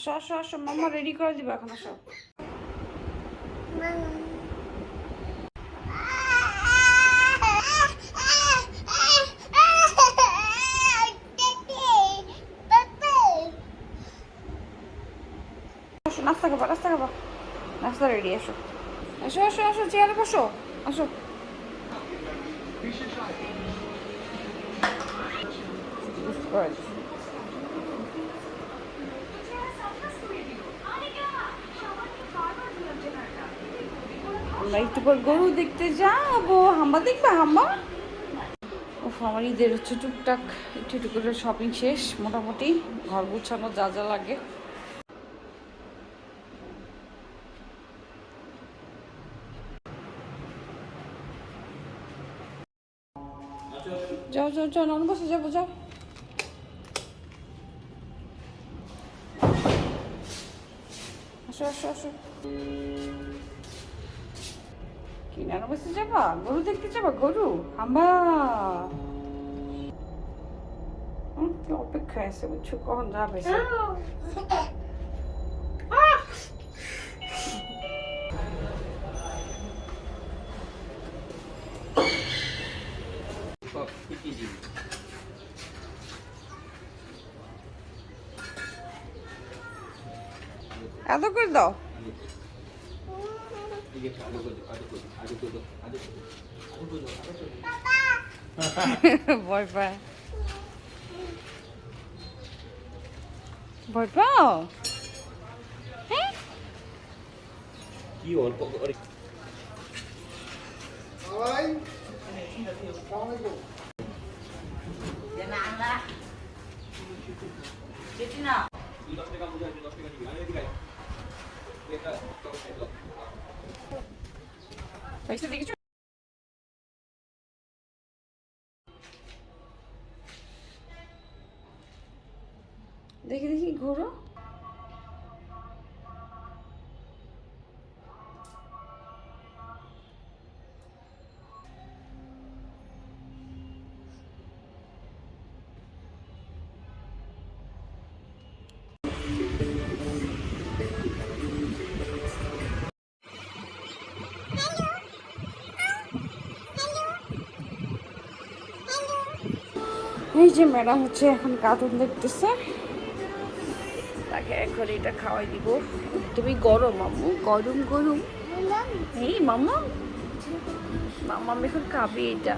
আসো আসো আসো, মাম্মা রেডি করে দিবা এখন, আসো। আসো, নাস্তা খাবা, নাস্তা খাবা, নাস্তা রেডি, আসো আসো আসো আসো, চেয়ারে বসো, আসো। আমরা একটু পর গরু দেখতে যাবো। হাম্বা দেখবা, হাম্বা? ওফ, আমার ঈদের হচ্ছে টুকটাক একটু একটু করে শপিং শেষ মোটামুটি, ঘর গুছানো যা যা লাগে। যাও যাও যাও, নন বসে যাবো, যাও। আসো আসো আসো। কি নানু বসে যাবা? গরু দেখতে যাবা? গরু হাম্বা কি অপেক্ষায় আছে বুঝছো, কখন যাবে সে। এত করে দাও। ভয় পায়, ভয় পাও? হ্যাঁ, কি অল্প করে পয়সা দেখেছো? দেখি দেখি ঘোরো। এই যে ম্যাডাম হচ্ছে এখন কার্টুন দেখতেছে, তাকে এখন এটা খাওয়াই দিব। তুমি গরম আম্মু, গরম গরম। এই মাম্মা, মাম্মা এখন খাবে এটা।